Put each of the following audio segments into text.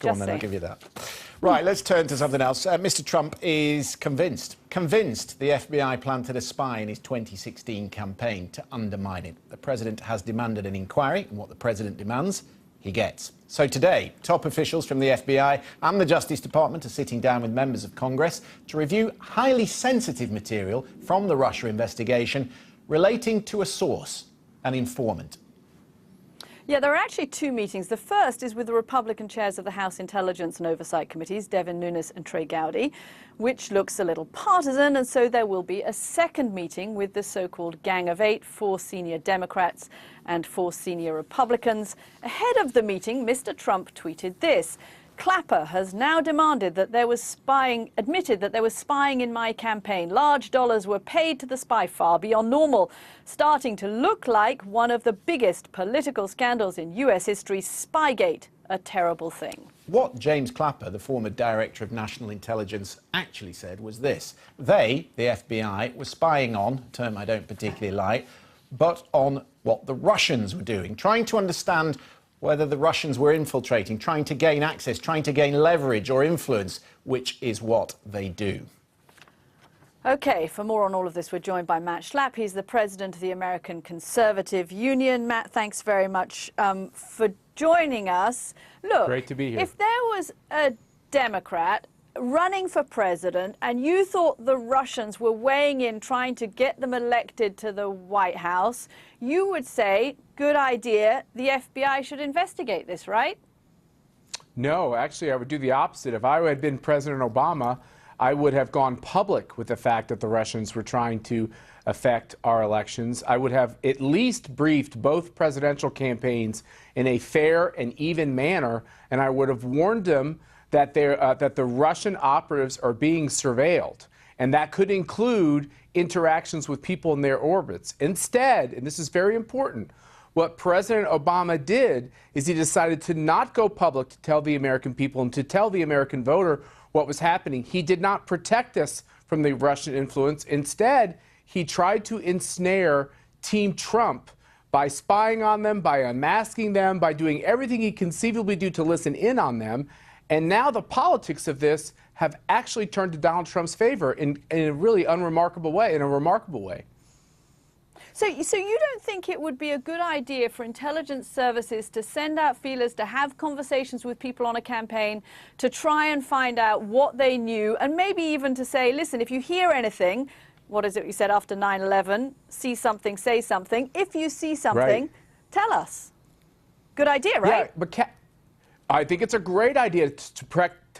Go on then, I'll give you that. Right, let's turn to something else. Mr. Trump is convinced the FBI planted a spy in his 2016 campaign to undermine it. The president has demanded an inquiry, and what the president demands, he gets. So today, top officials from the FBI and the Justice Department are sitting down with members of Congress to review highly sensitive material from the Russia investigation relating to a source, an informant. Yeah, there are actually two meetings. The first is with the Republican chairs of the House Intelligence and Oversight Committees, Devin Nunes and Trey Gowdy, which looks a little partisan, and so there will be a second meeting with the so-called Gang of Eight, 4 senior Democrats and 4 senior Republicans. Ahead of the meeting, Mr. Trump tweeted this: Clapper has now admitted that there was spying in my campaign. Large dollars were paid to the spy, far beyond normal, starting to look like one of the biggest political scandals in U.S. history. Spygate, a terrible thing. What James Clapper, the former director of national intelligence, actually said was this: they, the FBI, were spying on, a term I don't particularly like, but on what the Russians were doing, trying to understand whether the Russians were infiltrating, trying to gain access, trying to gain leverage or influence, which is what they do. OK, for more on all of this, we're joined by Matt Schlapp. He's the president of the American Conservative Union. Matt, thanks very much for joining us. Look, great to be here. If there was a Democrat running for president and you thought the Russians were weighing in trying to get them elected to the White House, you would say, good idea, the FBI should investigate this, right? No, actually, I would do the opposite. If I had been President Obama, I would have gone public with the fact that the Russians were trying to affect our elections. I would have at least briefed both presidential campaigns in a fair and even manner, and I would have warned them that the Russian operatives are being surveilled, and that could include interactions with people in their orbits. Instead, and this is very important, what President Obama did is he decided to not go public to tell the American people and to tell the American voter what was happening. He did not protect us from the Russian influence. Instead, he tried to ensnare Team Trump by spying on them, by unmasking them, by doing everything he conceivably do to listen in on them. And now the politics of this have actually turned to Donald Trump's favor in a really unremarkable way, in a remarkable way. So you don't think it would be a good idea for intelligence services to send out feelers, to have conversations with people on a campaign, to try and find out what they knew, and maybe even to say, listen, if you hear anything, what is it you said after 9/11, see something, say something. If you see something, tell us. Good idea, right? Yeah, but I think it's a great idea to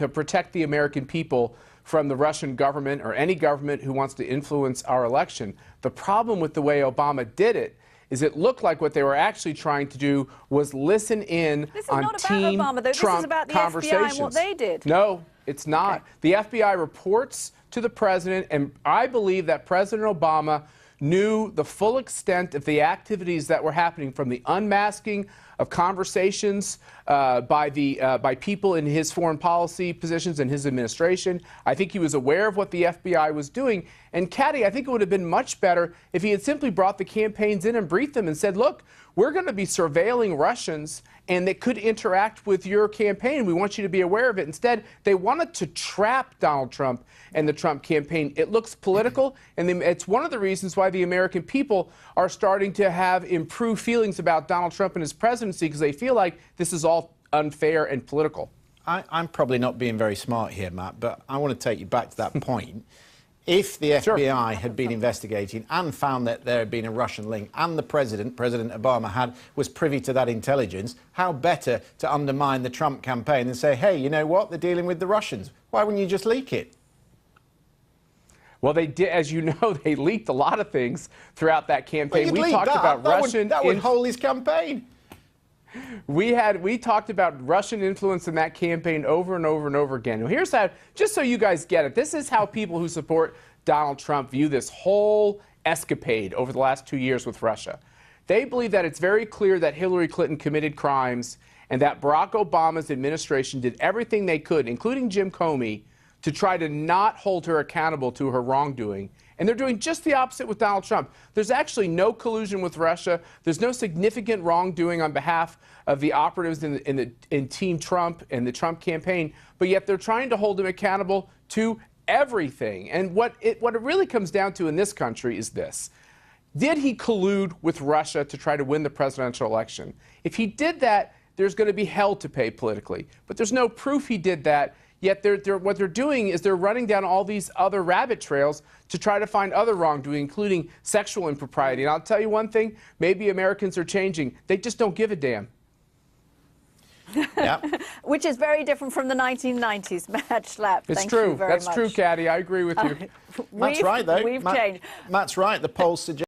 protect the American people from the Russian government or any government who wants to influence our election. The problem with the way Obama did it is it looked like what they were actually trying to do was listen in on Team Trump conversations. This is not about Obama, though. This is about the FBI and what they did. No, it's not. Okay. The FBI reports to the president, and I believe that President Obama knew the full extent of the activities that were happening, from the unmasking of conversations by people in his foreign policy positions in his administration. I think he was aware of what the FBI was doing. And, Caddy, I think it would have been much better if he had simply brought the campaigns in and briefed them and said, look, we're going to be surveilling Russians, and they could interact with your campaign. We want you to be aware of it. Instead, they wanted to trap Donald Trump and the Trump campaign. It looks political, and it's one of the reasons why the American people are starting to have improved feelings about Donald Trump and his presidency, because they feel like this is all unfair and political. I'm probably not being very smart here, Matt, but I want to take you back to that point. If the FBI had been investigating and found that there had been a Russian link, and the President Obama, was privy to that intelligence, how better to undermine the Trump campaign and say, hey, you know what, they're dealing with the Russians. Why wouldn't you just leak it? Well, they did, as you know, they leaked a lot of things throughout that campaign. Well, we talked about Russian. That would hold his campaign. We talked about Russian influence in that campaign over and over and over again. Now, here's how, just so you guys get it, this is how people who support Donald Trump view this whole escapade over the last 2 years with Russia. They believe that it's very clear that Hillary Clinton committed crimes and that Barack Obama's administration did everything they could, including Jim Comey, to try to not hold her accountable to her wrongdoing. And they're doing just the opposite with Donald Trump. There's actually no collusion with Russia. There's no significant wrongdoing on behalf of the operatives in Team Trump and the Trump campaign, but yet they're trying to hold him accountable to everything. And what it really comes down to in this country is this. Did he collude with Russia to try to win the presidential election? If he did that, there's going to be hell to pay politically. But there's no proof he did that. Yet what they're doing is they're running down all these other rabbit trails to try to find other wrongdoing, including sexual impropriety. And I'll tell you one thing, maybe Americans are changing. They just don't give a damn. Yeah. Which is very different from the 1990s, Matt Schlapp. It's Thank true. you very That's much. true, Caddy. I agree with you. Matt's right, though. We've changed. Matt's right. The polls suggest